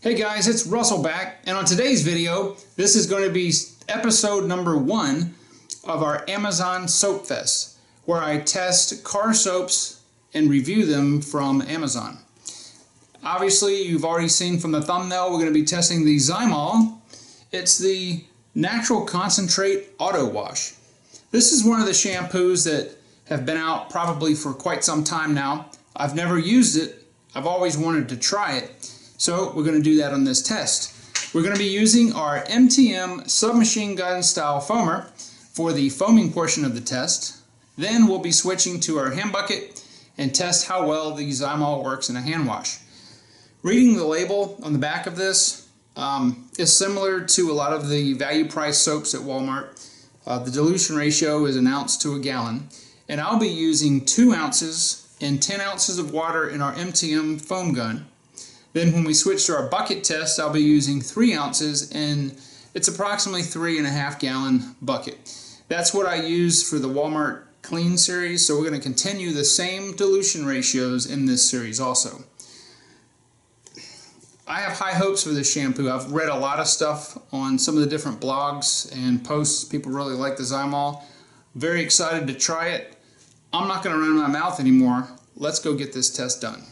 Hey guys, it's Russell back, and on today's video, this is going to be episode number 1 of our Amazon Soap Fest, where I test car soaps and review them from Amazon. Obviously, you've already seen from the thumbnail, we're going to be testing the Zymol. It's the Natural Concentrate Auto Wash. This is one of the shampoos that have been out probably for quite some time now. I've never used it. I've always wanted to try it. So we're going to do that on this test. We're going to be using our MTM Submachine gun style foamer for the foaming portion of the test. Then we'll be switching to our hand bucket and test how well the Zymol works in a hand wash. Reading the label on the back of this is similar to a lot of the value price soaps at Walmart. The dilution ratio is 1 ounce to a gallon, and I'll be using 2 ounces and 10 ounces of water in our MTM foam gun. Then when we switch to our bucket test, I'll be using 3 ounces, and it's approximately 3.5 gallon bucket. That's what I use for the Walmart Clean series, so we're going to continue the same dilution ratios in this series also. I have high hopes for this shampoo. I've read a lot of stuff on some of the different blogs and posts. People really like the Zymol. Very excited to try it. I'm not going to run my mouth anymore. Let's go get this test done.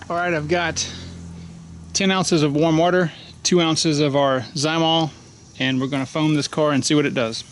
Alright, I've got 10 ounces of warm water, 2 ounces of our Zymol, and we're going to foam this car and see what it does.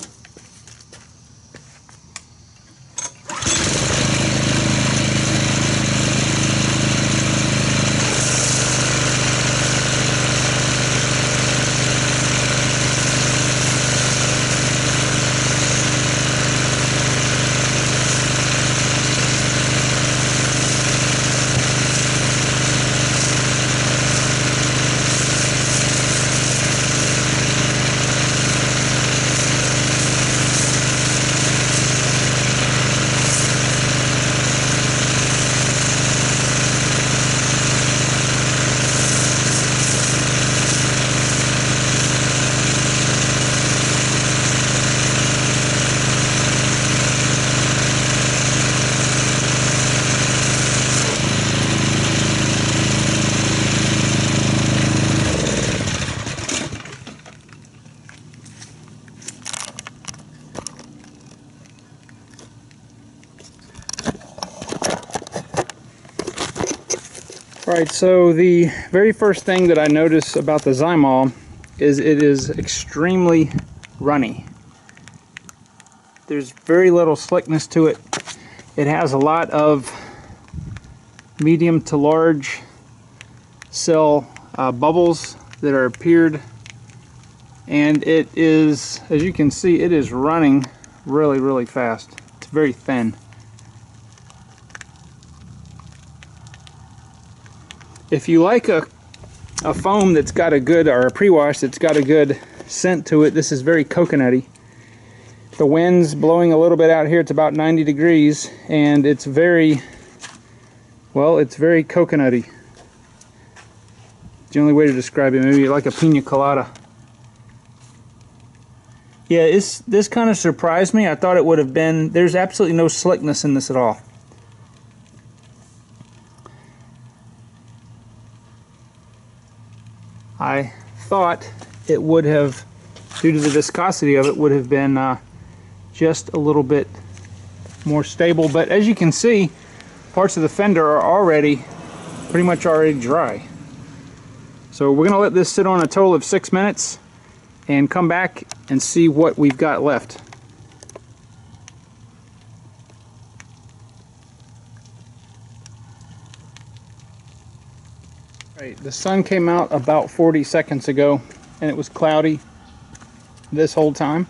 Alright, so the very first thing that I notice about the Zymol is it is extremely runny. There's very little slickness to it. It has a lot of medium to large cell bubbles that are appeared, and it is, as you can see, it is running really fast. It's very thin. If you like a foam that's got a good, or a pre-wash that's got a good scent to it, this is very coconutty. The wind's blowing a little bit out here. It's about 90 degrees, and it's very, well, it's very coconutty. It's the only way to describe it. Maybe like a pina colada. Yeah, this kind of surprised me. I thought it would have been, there's absolutely no slickness in this at all. I thought it would have, due to the viscosity of it, would have been just a little bit more stable. But as you can see, parts of the fender are already pretty much already dry. So we're going to let this sit on a total of 6 minutes and come back and see what we've got left. Right, the sun came out about 40 seconds ago and it was cloudy this whole time.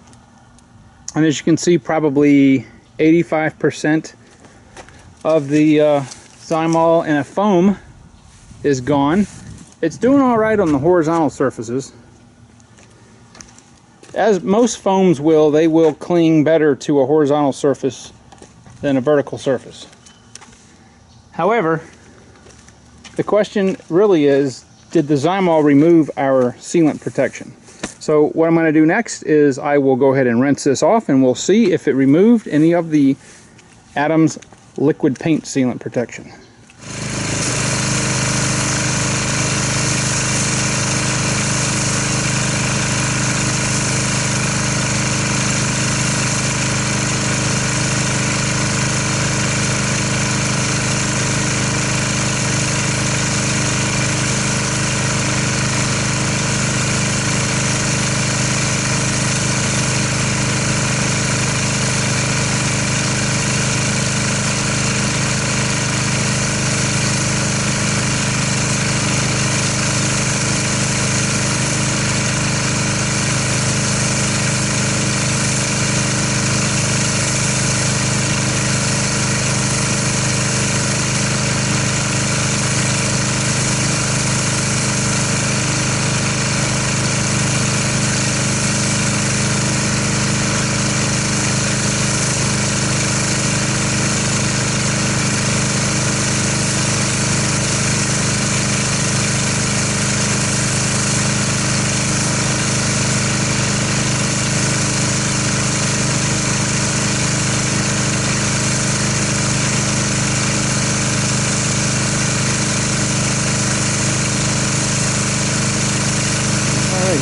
And as you can see, probably 85% of the Zymol and a foam is gone. It's doing all right on the horizontal surfaces. As most foams will, they will cling better to a horizontal surface than a vertical surface. However, the question really is, did the Zymol remove our sealant protection? So what I'm going to do next is I will go ahead and rinse this off and we'll see if it removed any of the Adam's liquid paint sealant protection.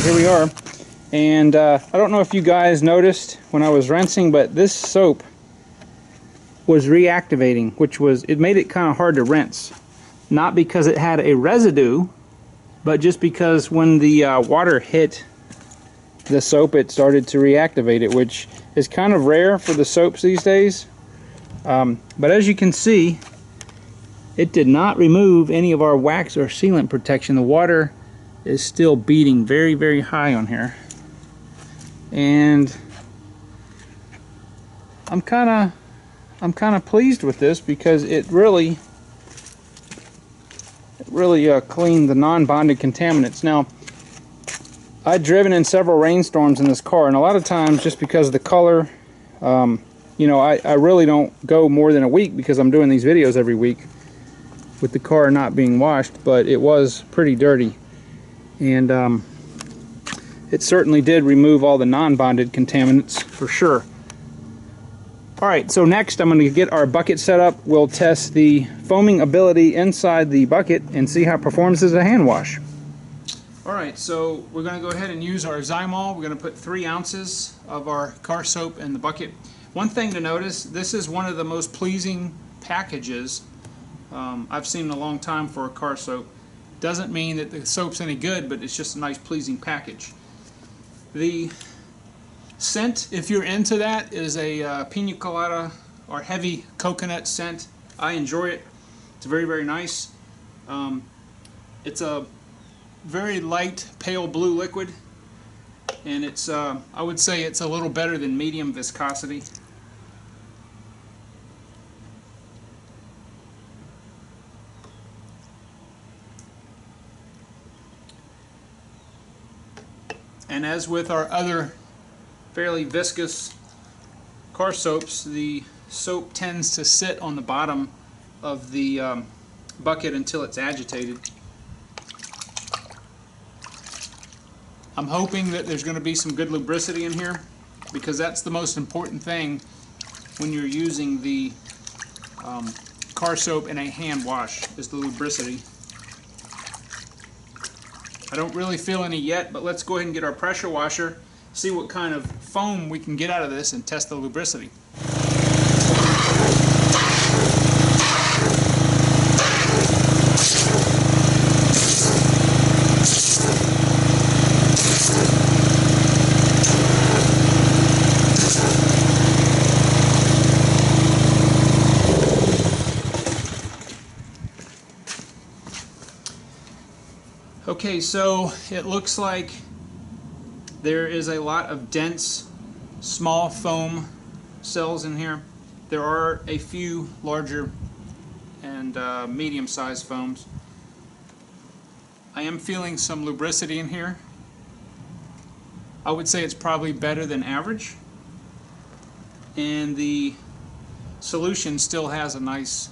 Here we are, and I don't know if you guys noticed when I was rinsing, but this soap was reactivating, it made it kind of hard to rinse. Not because it had a residue, but just because when the water hit the soap, it started to reactivate it, which is kind of rare for the soaps these days. But as you can see, it did not remove any of our wax or sealant protection. The water is still beating very, very high on here, and I'm kind of pleased with this because it really cleaned the non-bonded contaminants. Now, I've driven in several rainstorms in this car, and a lot of times, just because of the color, you know, I really don't go more than a week because I'm doing these videos every week with the car not being washed, but it was pretty dirty. And it certainly did remove all the non-bonded contaminants for sure. Alright, so next I'm going to get our bucket set up. We'll test the foaming ability inside the bucket and see how it performs as a hand wash. Alright, so we're going to go ahead and use our Zymol. We're going to put 3 ounces of our car soap in the bucket. One thing to notice, this is one of the most pleasing packages I've seen in a long time for a car soap. Doesn't mean that the soap's any good, but it's just a nice pleasing package. The scent, if you're into that, is a pina colada or heavy coconut scent. I enjoy it. It's very, very nice. It's a very light pale blue liquid, and it's I would say it's a little better than medium viscosity. And as with our other fairly viscous car soaps, the soap tends to sit on the bottom of the bucket until it's agitated. I'm hoping that there's going to be some good lubricity in here, because that's the most important thing when you're using the car soap in a hand wash, is the lubricity. I don't really feel any yet, but let's go ahead and get our pressure washer, see what kind of foam we can get out of this, and test the lubricity. Okay, so it looks like there is a lot of dense, small foam cells in here. There are a few larger and medium-sized foams. I am feeling some lubricity in here. I would say it's probably better than average. And the solution still has a nice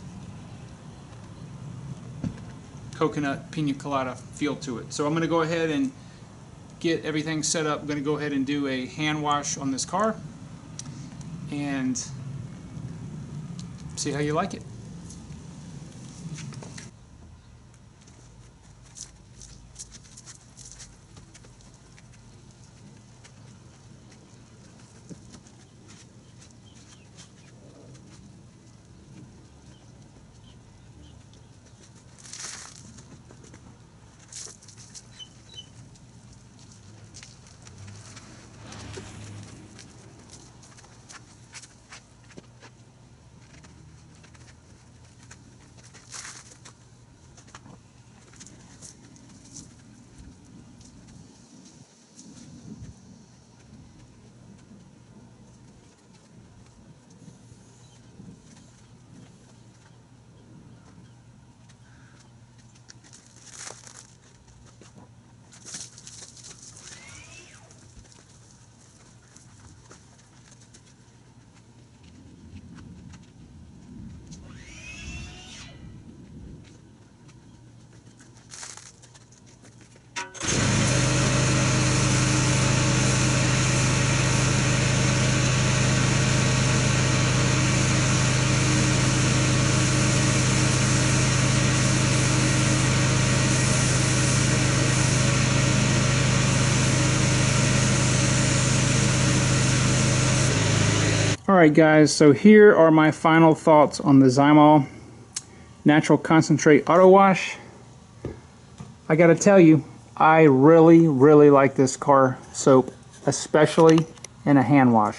coconut pina colada feel to it. So I'm going to go ahead and get everything set up. I'm going to go ahead and do a hand wash on this car and see how you like it. Alright guys, so here are my final thoughts on the Zymol Natural Concentrate Auto Wash. I gotta tell you, I really like this car soap, especially in a hand wash.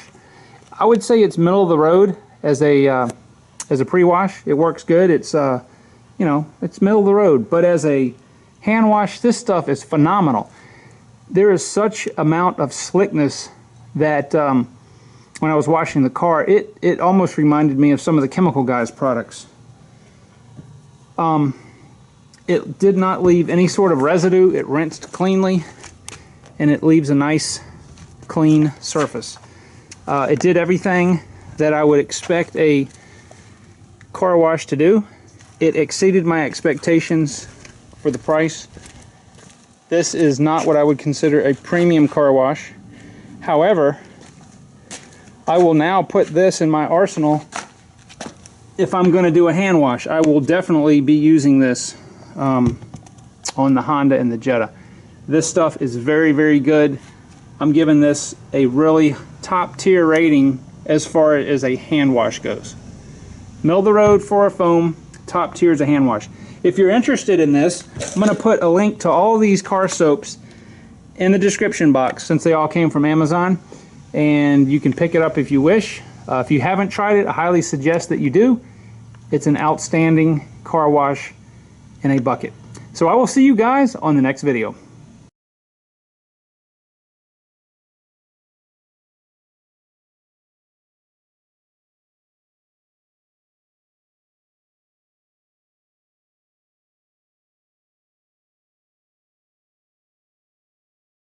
I would say it's middle of the road as a pre-wash. It works good. It's you know, it's middle of the road, but as a hand wash, this stuff is phenomenal. There is such amount of slickness that when I was washing the car, it almost reminded me of some of the Chemical Guys products. It did not leave any sort of residue. It rinsed cleanly, and it leaves a nice, clean surface. It did everything that I would expect a car wash to do. It exceeded my expectations for the price. This is not what I would consider a premium car wash. However, I will now put this in my arsenal. If I'm going to do a hand wash, I will definitely be using this on the Honda and the Jetta. This stuff is very good. I'm giving this a really top tier rating as far as a hand wash goes. Middle of the road for a foam, top tier as a hand wash. If you're interested in this, I'm going to put a link to all these car soaps in the description box since they all came from Amazon. And you can pick it up if you wish. If you haven't tried it, I highly suggest that you do. It's an outstanding car wash in a bucket. So I will see you guys on the next video.